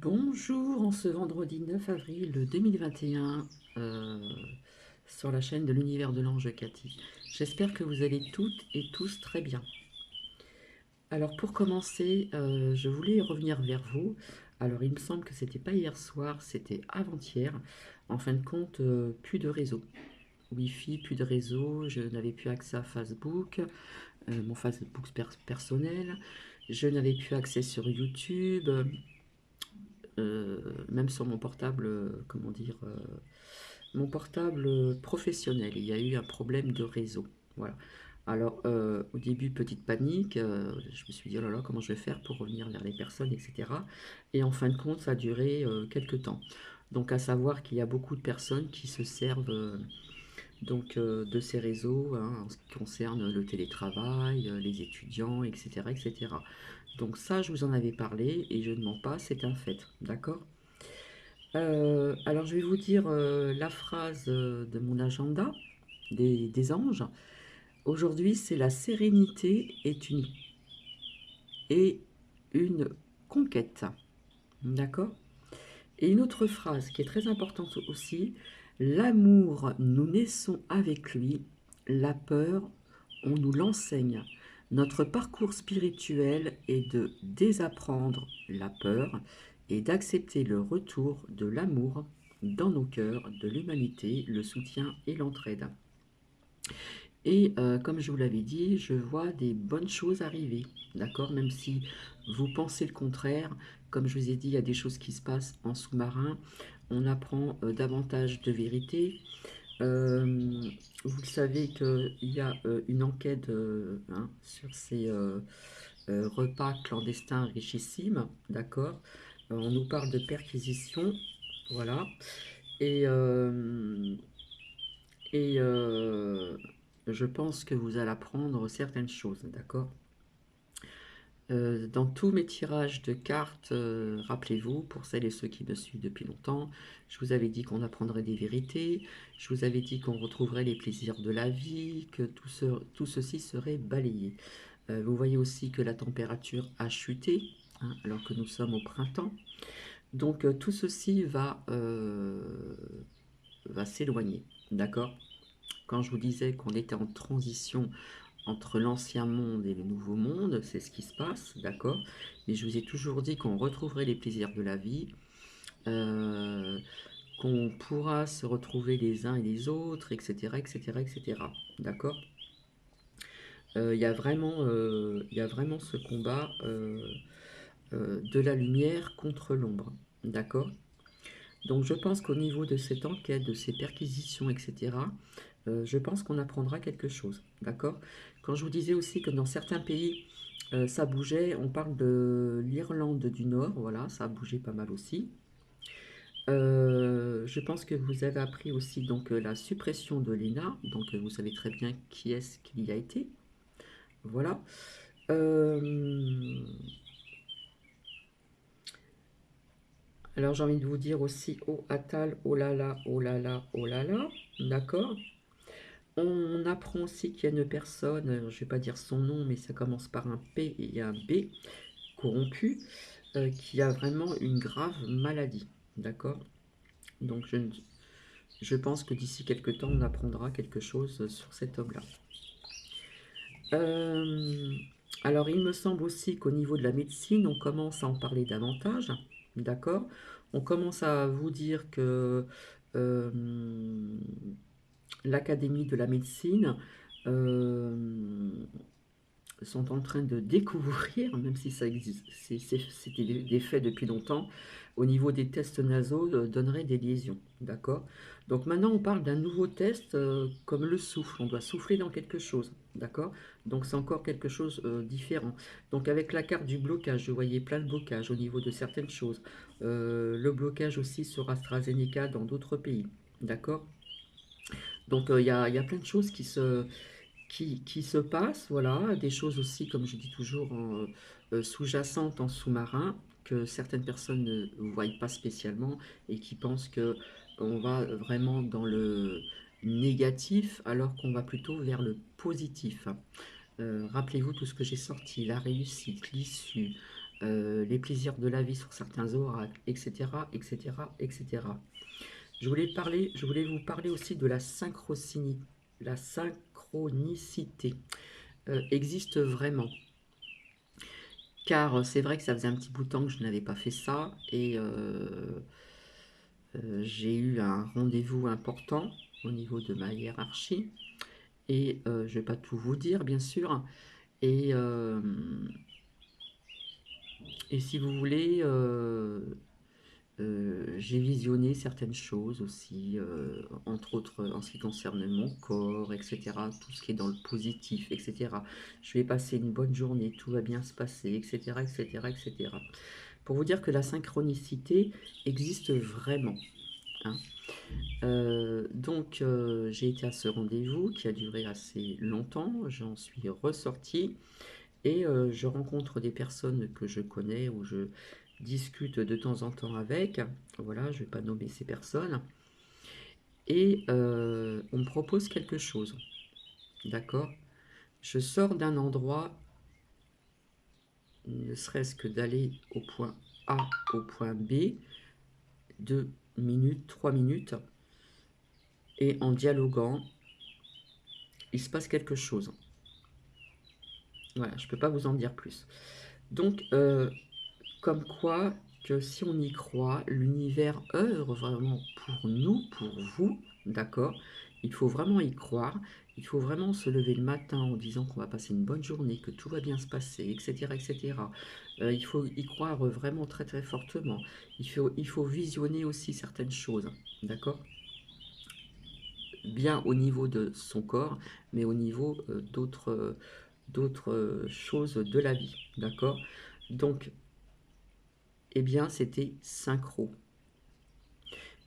Bonjour, en ce vendredi 9 avril 2021, sur la chaîne de l'univers de l'ange Cathy. J'espère que vous allez toutes et tous très bien. Alors pour commencer, je voulais revenir vers vous. Alors il me semble que c'était pas hier soir, c'était avant-hier. En fin de compte, plus de réseau. Wi-Fi, plus de réseau, je n'avais plus accès à Facebook, mon Facebook personnel. Je n'avais plus accès sur YouTube, même sur mon portable, comment dire, mon portable professionnel. Il y a eu un problème de réseau. Voilà. Alors, au début, petite panique. Je me suis dit, oh là là, comment je vais faire pour revenir vers les personnes, etc. Et en fin de compte, ça a duré quelques temps. Donc, à savoir qu'il y a beaucoup de personnes qui se servent de ces réseaux hein, en ce qui concerne le télétravail, les étudiants, etc., etc. Donc ça, je vous en avais parlé et je ne mens pas, c'est un fait, d'accord? Alors je vais vous dire la phrase de mon agenda des anges. Aujourd'hui, c'est la sérénité est une conquête, d'accord? Et une autre phrase qui est très importante aussi, l'amour, nous naissons avec lui, la peur, on nous l'enseigne. Notre parcours spirituel est de désapprendre la peur et d'accepter le retour de l'amour dans nos cœurs, de l'humanité, le soutien et l'entraide. Et comme je vous l'avais dit, je vois des bonnes choses arriver, d'accord? Même si vous pensez le contraire, comme je vous ai dit, il y a des choses qui se passent en sous-marin. On apprend davantage de vérité. Vous le savez qu'il y a une enquête hein, sur ces repas clandestins richissimes, d'accord? On nous parle de perquisition, voilà. Et, euh, et je pense que vous allez apprendre certaines choses, d'accord? Dans tous mes tirages de cartes, rappelez-vous, pour celles et ceux qui me suivent depuis longtemps, je vous avais dit qu'on apprendrait des vérités, je vous avais dit qu'on retrouverait les plaisirs de la vie, que tout ceci serait balayé. Vous voyez aussi que la température a chuté, hein, alors que nous sommes au printemps. Donc tout ceci va s'éloigner, d'accord? Quand je vous disais qu'on était en transition entre l'ancien monde et le nouveau monde, c'est ce qui se passe, d'accord? Mais je vous ai toujours dit qu'on retrouverait les plaisirs de la vie, euh, qu'on pourra se retrouver les uns et les autres, etc., etc., etc. D'accord? Il y a vraiment ce combat de la lumière contre l'ombre, d'accord? Donc je pense qu'au niveau de cette enquête, de ces perquisitions, etc., je pense qu'on apprendra quelque chose, d'accord? Quand je vous disais aussi que dans certains pays, ça bougeait, on parle de l'Irlande du Nord, voilà, ça a bougé pas mal aussi. Je pense que vous avez appris aussi donc la suppression de l'ENA, donc vous savez très bien qui est-ce qu'il y a été, voilà. Euh, alors j'ai envie de vous dire aussi, oh Atal, oh là là, oh là là, oh là là, d'accord? On apprend aussi qu'il y a une personne, je ne vais pas dire son nom, mais ça commence par un P et un B, corrompu, qui a vraiment une grave maladie. D'accord? Donc je pense que d'ici quelques temps, on apprendra quelque chose sur cet homme-là. Euh, alors, il me semble aussi qu'au niveau de la médecine, on commence à en parler davantage. D'accord? On commence à vous dire que euh, l'Académie de la médecine sont en train de découvrir, même si ça existe, c'était des faits depuis longtemps, au niveau des tests nasaux, donnerait des lésions. D'accord? Donc maintenant, on parle d'un nouveau test comme le souffle. On doit souffler dans quelque chose. D'accord? Donc c'est encore quelque chose différent. Donc avec la carte du blocage, je voyais plein de blocages au niveau de certaines choses. Le blocage aussi sur AstraZeneca dans d'autres pays. D'accord? Donc il y a plein de choses qui se passent, voilà, des choses aussi, comme je dis toujours, sous-jacentes en sous-marin, que certaines personnes ne voient pas spécialement et qui pensent que on va vraiment dans le négatif alors qu'on va plutôt vers le positif. Rappelez-vous tout ce que j'ai sorti, la réussite, l'issue, les plaisirs de la vie sur certains oracles, etc., etc., etc. Je voulais vous parler aussi de la synchronicité. La synchronicité existe vraiment. Car c'est vrai que ça faisait un petit bout de temps que je n'avais pas fait ça et j'ai eu un rendez-vous important au niveau de ma hiérarchie et je ne vais pas tout vous dire bien sûr et, euh, et si vous voulez j'ai visionné certaines choses aussi, entre autres en ce qui concerne mon corps, etc. Tout ce qui est dans le positif, etc. Je vais passer une bonne journée, tout va bien se passer, etc. etc. etc. Pour vous dire que la synchronicité existe vraiment. Hein. J'ai été à ce rendez-vous qui a duré assez longtemps, j'en suis ressorti et je rencontre des personnes que je connais ou je discute de temps en temps avec. Voilà, je ne vais pas nommer ces personnes. Et on me propose quelque chose. D'accord. Je sors d'un endroit, ne serait-ce que d'aller au point A au point B, 2 minutes, 3 minutes, et en dialoguant, il se passe quelque chose. Voilà, je ne peux pas vous en dire plus. Donc, comme quoi que si on y croit, l'univers œuvre vraiment pour nous, pour vous, d'accord? Il faut vraiment y croire, il faut vraiment se lever le matin en disant qu'on va passer une bonne journée, que tout va bien se passer, etc., etc. Il faut y croire vraiment très très fortement. Il faut visionner aussi certaines choses, d'accord? Bien au niveau de son corps, mais au niveau d'autres choses de la vie, d'accord? Donc, eh bien, c'était synchro.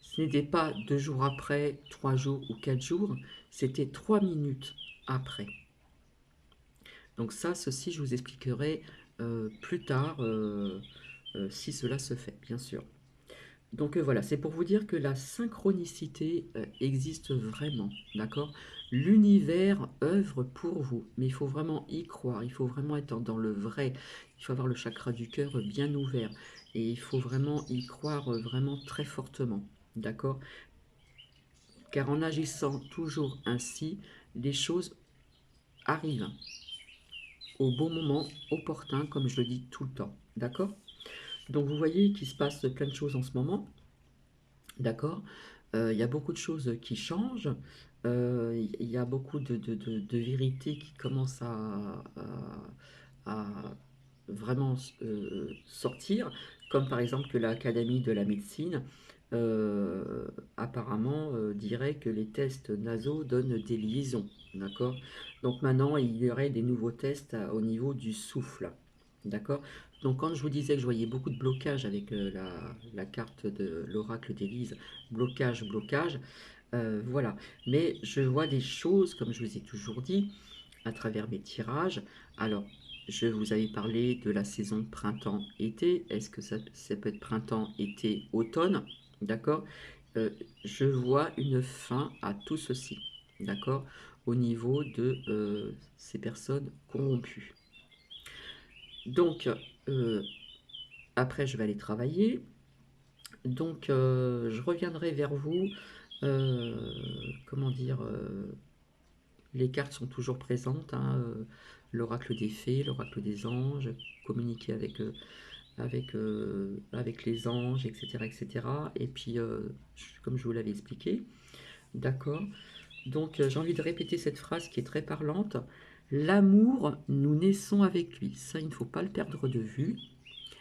Ce n'était pas 2 jours après, 3 jours ou 4 jours, c'était 3 minutes après. Donc ça, ceci, je vous expliquerai plus tard si cela se fait, bien sûr. Donc voilà, c'est pour vous dire que la synchronicité existe vraiment, d'accord? L'univers œuvre pour vous, mais il faut vraiment y croire, il faut vraiment être dans le vrai, il faut avoir le chakra du cœur bien ouvert, et il faut vraiment y croire vraiment très fortement, d'accord? Car en agissant toujours ainsi, les choses arrivent au bon moment opportun, comme je le dis tout le temps, d'accord? Donc vous voyez qu'il se passe plein de choses en ce moment, d'accord? Il y a beaucoup de choses qui changent, il y a beaucoup de vérités qui commencent à vraiment sortir, comme par exemple que l'Académie de la médecine apparemment dirait que les tests nasaux donnent des liaisons, d'accord? Donc maintenant, il y aurait des nouveaux tests au niveau du souffle, d'accord? Donc quand je vous disais que je voyais beaucoup de blocages avec la carte de l'oracle d'Élise, blocage, blocage, voilà. Mais je vois des choses, comme je vous ai toujours dit, à travers mes tirages. Alors, je vous avais parlé de la saison printemps-été. Est-ce que ça peut être printemps, été, automne? D'accord. Euh, je vois une fin à tout ceci. D'accord. Au niveau de ces personnes corrompues. Donc, après, je vais aller travailler. Donc, je reviendrai vers vous. euh, comment dire Les cartes sont toujours présentes, hein, l'oracle des fées, l'oracle des anges, communiquer avec les anges, etc., etc. Et puis, comme je vous l'avais expliqué, d'accord. Donc, j'ai envie de répéter cette phrase qui est très parlante. L'amour, nous naissons avec lui. Ça, il ne faut pas le perdre de vue.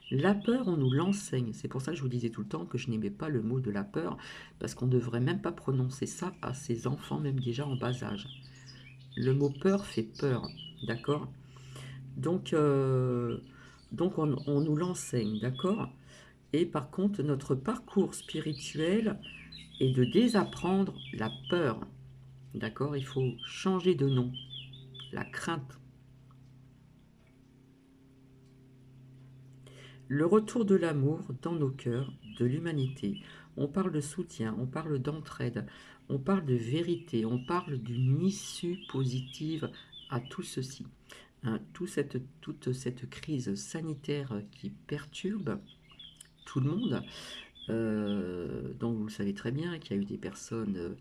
La peur, on nous l'enseigne. C'est pour ça que je vous disais tout le temps que je n'aimais pas le mot de la peur, parce qu'on ne devrait même pas prononcer ça à ses enfants, même déjà en bas âge. Le mot peur fait peur, d'accord? Donc, on nous l'enseigne, d'accord? Et par contre, notre parcours spirituel est de désapprendre la peur, d'accord? Il faut changer de nom, la crainte. Le retour de l'amour dans nos cœurs, de l'humanité. On parle de soutien, on parle d'entraide, on parle de vérité, on parle d'une issue positive à tout ceci. hein, toute cette crise sanitaire qui perturbe tout le monde. Donc vous le savez très bien qu'il y a eu des personnes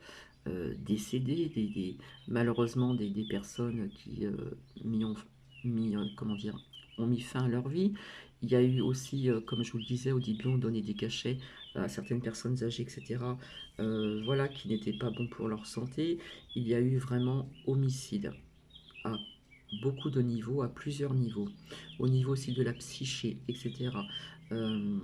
décédées, malheureusement des personnes qui comment dire, ont mis fin à leur vie. Il y a eu aussi, comme je vous le disais au début, on donnait des cachets à certaines personnes âgées, etc. Voilà, qui n'étaient pas bons pour leur santé. Il y a eu vraiment homicide à beaucoup de niveaux, à plusieurs niveaux, au niveau aussi de la psyché, etc. Euh,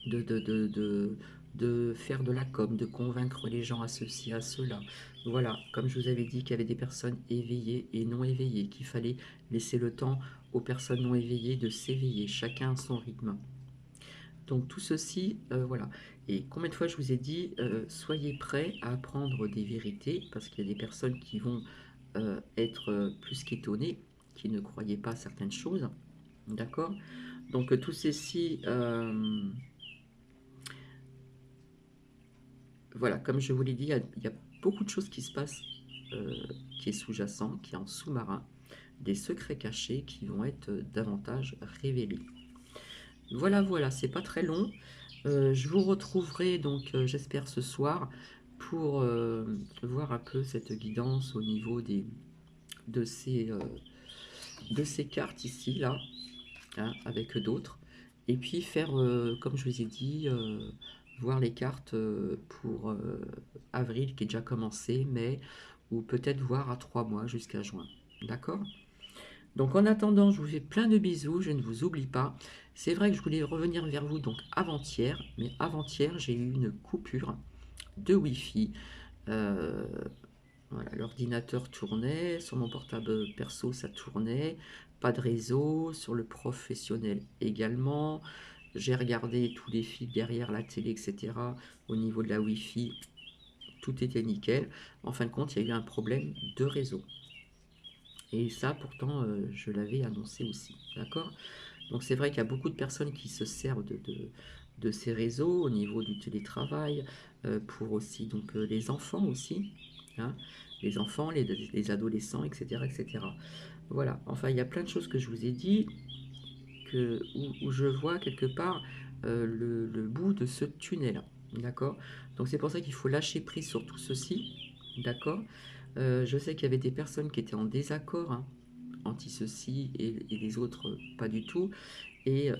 de, de, de, de, de faire de la com, de convaincre les gens à ceci, à cela. Voilà, comme je vous avais dit qu'il y avait des personnes éveillées et non éveillées, qu'il fallait laisser le temps aux personnes non éveillées de s'éveiller, chacun à son rythme. Donc tout ceci, voilà. Et combien de fois je vous ai dit, soyez prêts à apprendre des vérités, parce qu'il y a des personnes qui vont être plus qu'étonnées, qui ne croyaient pas à certaines choses. D'accord. Donc tout ceci... voilà, comme je vous l'ai dit, il y a beaucoup de choses qui se passent, qui est sous-jacent, qui est en sous-marin, des secrets cachés qui vont être davantage révélés. Voilà, voilà, c'est pas très long. Je vous retrouverai donc, j'espère, ce soir pour voir un peu cette guidance au niveau de, ces, euh, de ces cartes ici, là, hein, avec d'autres. Et puis faire, comme je vous ai dit, voir les cartes pour avril qui est déjà commencé, mai, ou peut-être voir à 3 mois jusqu'à juin. D'accord? Donc en attendant, je vous fais plein de bisous, je ne vous oublie pas. C'est vrai que je voulais revenir vers vous donc avant-hier, mais avant-hier j'ai eu une coupure de Wi-Fi. Euh, voilà, l'ordinateur tournait, sur mon portable perso ça tournait, pas de réseau, sur le professionnel également. J'ai regardé tous les fils derrière la télé, etc. Au niveau de la Wi-Fi, tout était nickel. En fin de compte, il y a eu un problème de réseau. Et ça, pourtant, je l'avais annoncé aussi. D'accord? Donc c'est vrai qu'il y a beaucoup de personnes qui se servent de ces réseaux au niveau du télétravail, pour aussi donc les enfants aussi, hein, les enfants, les adolescents, etc., etc. Voilà, enfin il y a plein de choses que je vous ai dit, où je vois quelque part le bout de ce tunnel, d'accord? Donc c'est pour ça qu'il faut lâcher prise sur tout ceci, d'accord? Je sais qu'il y avait des personnes qui étaient en désaccord, hein, anti-ceci et les autres pas du tout, et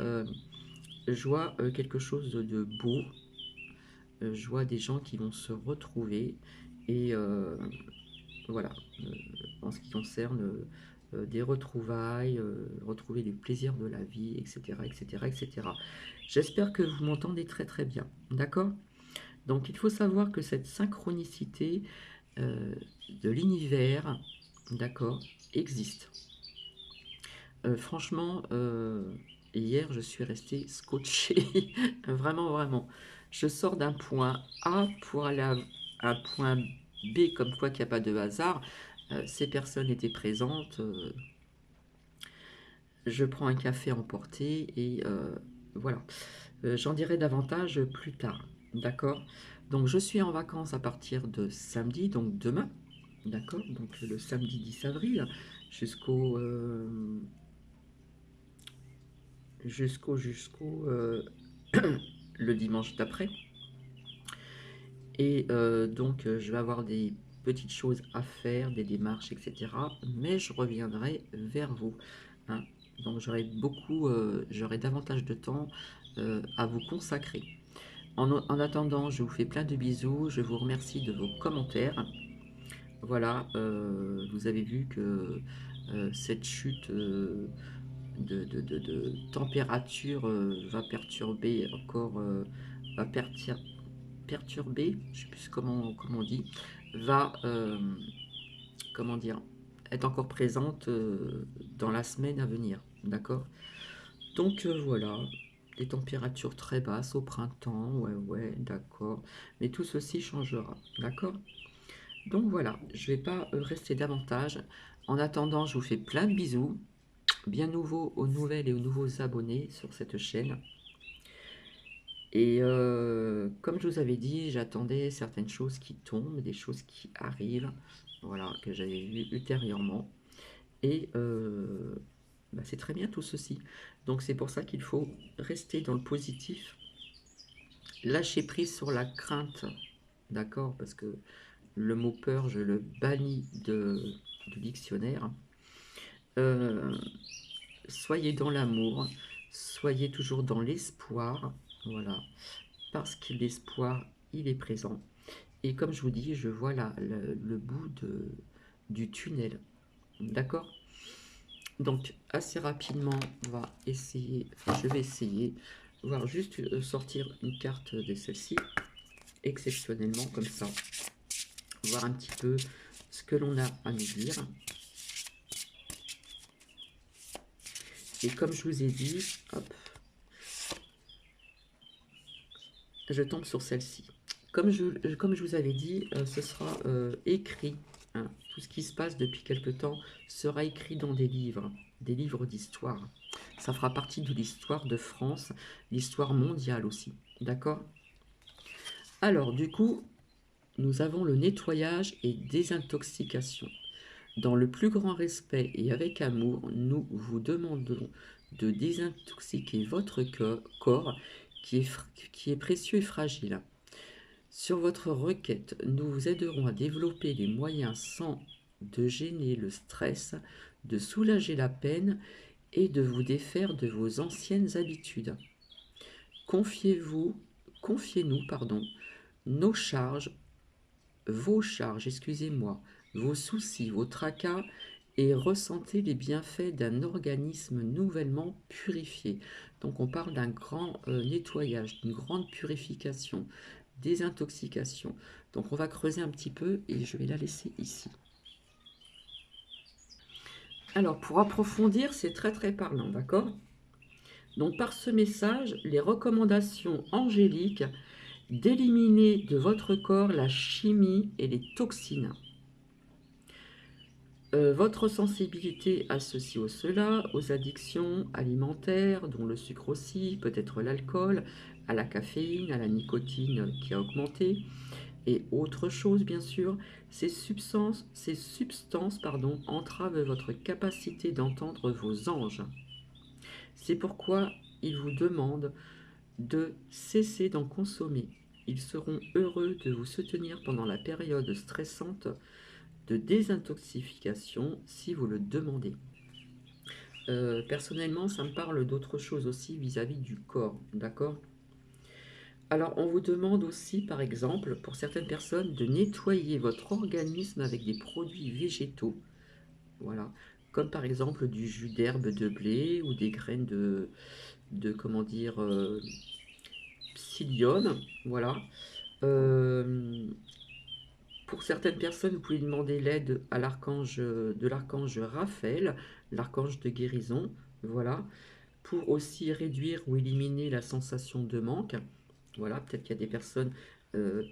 je vois quelque chose de beau, je vois des gens qui vont se retrouver, et voilà, en ce qui concerne des retrouvailles, retrouver les plaisirs de la vie, etc., etc., etc. J'espère que vous m'entendez très très bien, d'accord? Donc il faut savoir que cette synchronicité euh, de l'univers, d'accord, existe. Franchement, hier je suis restée scotchée, vraiment, vraiment. Je sors d'un point A pour aller à un point B, comme quoi qu'il n'y a pas de hasard. Ces personnes étaient présentes. Je prends un café emporté et voilà. J'en dirai davantage plus tard. D'accord? Donc je suis en vacances à partir de samedi, donc demain. D'accord? Donc le samedi 10 avril jusqu'au le dimanche d'après. Et donc je vais avoir des petites choses à faire, des démarches, etc. Mais je reviendrai vers vous, hein. Donc j'aurai davantage de temps à vous consacrer. En attendant, je vous fais plein de bisous, je vous remercie de vos commentaires. Voilà, vous avez vu que cette chute de température va perturber encore, va perturber, je ne sais plus comment on dit, va, comment dire, être encore présente dans la semaine à venir, d'accord? Donc voilà, des températures très basses au printemps, ouais, ouais, d'accord, mais tout ceci changera, d'accord? Donc voilà, je ne vais pas rester davantage. En attendant, je vous fais plein de bisous, bien nouveau aux nouvelles et aux nouveaux abonnés sur cette chaîne. Et comme je vous avais dit, j'attendais certaines choses qui tombent, des choses qui arrivent, voilà, que j'avais vues ultérieurement. Et bah, c'est très bien tout ceci. Donc c'est pour ça qu'il faut rester dans le positif, lâcher prise sur la crainte, d'accord? Parce que le mot peur, je le bannis du dictionnaire. Euh, Soyez dans l'amour, soyez toujours dans l'espoir, voilà, parce que l'espoir, il est présent. Et comme je vous dis, je vois là le bout du tunnel, d'accord? Donc assez rapidement, on va essayer, enfin, je vais essayer, voir juste sortir une carte de celle-ci, exceptionnellement comme ça, voir un petit peu ce que l'on a à nous dire. Et comme je vous ai dit, hop, je tombe sur celle-ci. Comme je vous avais dit, ce sera écrit, hein. Tout ce qui se passe depuis quelque temps sera écrit dans des livres d'histoire. Ça fera partie de l'histoire de France, l'histoire mondiale aussi. D'accord? Alors, du coup, nous avons le nettoyage et désintoxication. Dans le plus grand respect et avec amour, nous vous demandons de désintoxiquer votre corps qui est précieux et fragile. Sur votre requête, nous vous aiderons à développer les moyens sans de gêner le stress, de soulager la peine et de vous défaire de vos anciennes habitudes. Confiez-vous, confiez-nous, nos charges, vos charges, excusez-moi, vos soucis, vos tracas et ressentez les bienfaits d'un organisme nouvellement purifié. Donc on parle d'un grand nettoyage, d'une grande purification, désintoxication. Donc on va creuser un petit peu et je vais la laisser ici. Alors pour approfondir, c'est très très parlant, d'accord? Donc par ce message, les recommandations angéliques d'éliminer de votre corps la chimie et les toxines. Votre sensibilité à ceci ou cela, aux addictions alimentaires, dont le sucre aussi, peut-être l'alcool, à la caféine, à la nicotine qui a augmenté, et autre chose bien sûr, ces substances entravent votre capacité d'entendre vos anges. C'est pourquoi ils vous demandent de cesser d'en consommer. Ils seront heureux de vous soutenir pendant la période stressante de désintoxication si vous le demandez. Personnellement, ça me parle d'autre chose aussi vis-à-vis du corps, d'accord? Alors, on vous demande aussi, par exemple, pour certaines personnes, de nettoyer votre organisme avec des produits végétaux, voilà, comme par exemple du jus d'herbe de blé ou des graines comment dire, psyllium, voilà. Euh, Pour certaines personnes, vous pouvez demander l'aide à de l'archange Raphaël, l'archange de guérison, voilà, pour aussi réduire ou éliminer la sensation de manque. Voilà, peut-être qu'il y a des personnes euh,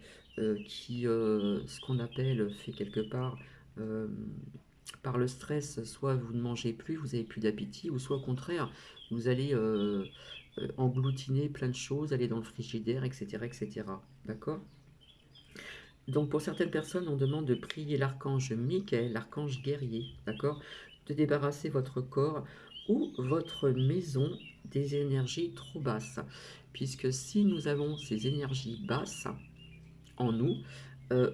qui, ce qu'on appelle, fait quelque part, euh, par le stress, soit vous ne mangez plus, vous n'avez plus d'appétit, ou soit au contraire, vous allez engloutiner plein de choses, aller dans le frigidaire, etc., etc. D'accord? Donc pour certaines personnes, on demande de prier l'archange Michael, l'archange guerrier, d'accord, de débarrasser votre corps ou votre maison des énergies trop basses. Puisque si nous avons ces énergies basses en nous,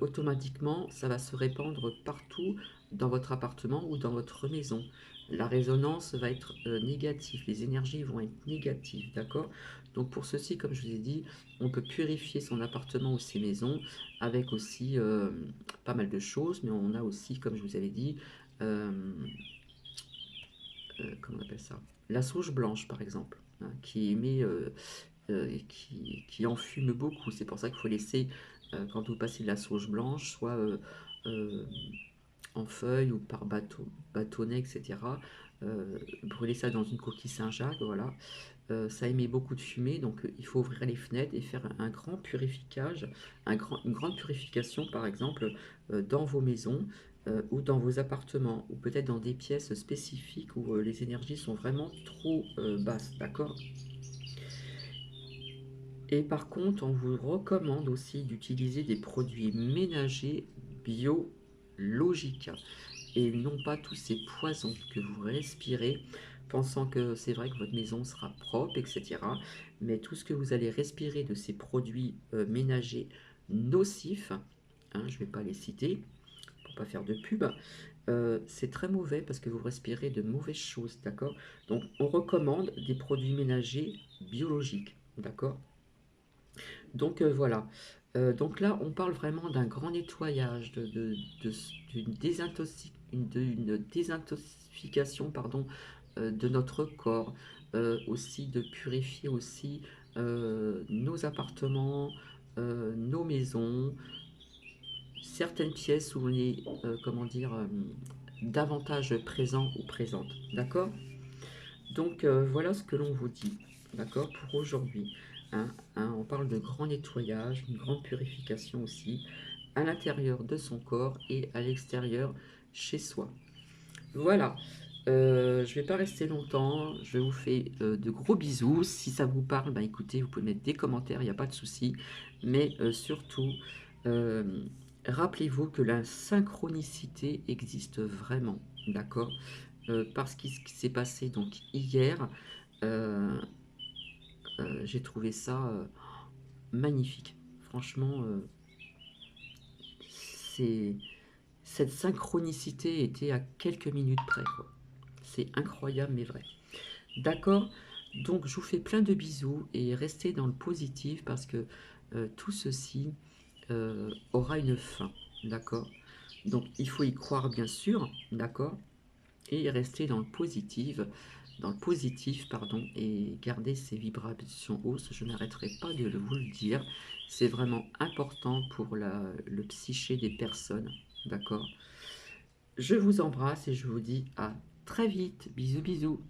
automatiquement, ça va se répandre partout dans votre appartement ou dans votre maison. La résonance va être négative, les énergies vont être négatives, d'accord? Donc pour ceci, comme je vous ai dit, on peut purifier son appartement ou ses maisons avec aussi pas mal de choses, mais on a aussi, comme je vous avais dit, euh, comment on appelle ça? La sauge blanche, par exemple, hein, qui émet qui enfume beaucoup. C'est pour ça qu'il faut laisser, quand vous passez de la sauge blanche, soit euh, en feuille ou par bâtonnet, etc. Brûler ça dans une coquille Saint-Jacques, voilà. Ça émet beaucoup de fumée, donc il faut ouvrir les fenêtres et faire un grand purificage, une grande purification, par exemple, dans vos maisons ou dans vos appartements, ou peut-être dans des pièces spécifiques où les énergies sont vraiment trop basses, d'accord? Et par contre, on vous recommande aussi d'utiliser des produits ménagers biologiques. et non pas tous ces poisons que vous respirez, pensant que c'est vrai que votre maison sera propre, etc. Mais tout ce que vous allez respirer de ces produits ménagers nocifs, hein, je ne vais pas les citer pour pas faire de pub, c'est très mauvais parce que vous respirez de mauvaises choses, d'accord? Donc on recommande des produits ménagers biologiques, d'accord? Donc voilà. Donc là, on parle vraiment d'un grand nettoyage, d'une désintoxication, pardon, de notre corps, aussi de purifier aussi nos appartements, nos maisons, certaines pièces où on est, comment dire, davantage présent ou présente, d'accord? Donc voilà ce que l'on vous dit, d'accord, pour aujourd'hui. On parle de grand nettoyage, une grande purification aussi, à l'intérieur de son corps et à l'extérieur chez soi. Voilà, je ne vais pas rester longtemps, je vous fais de gros bisous. Si ça vous parle, bah, écoutez, vous pouvez mettre des commentaires, il n'y a pas de souci. Mais surtout, euh, rappelez-vous que la synchronicité existe vraiment, d'accord? Parce que ce qui s'est passé donc hier, euh, j'ai trouvé ça magnifique. Franchement, c'est cette synchronicité était à quelques minutes près, quoi. C'est incroyable mais vrai. D'accord? Donc je vous fais plein de bisous et restez dans le positif parce que tout ceci aura une fin. D'accord? Donc il faut y croire bien sûr, d'accord? Et rester dans le positif, pardon, et garder ces vibrations hausses. Je n'arrêterai pas de vous le dire. C'est vraiment important pour le psyché des personnes, d'accord? Je vous embrasse et je vous dis à très vite. Bisous, bisous.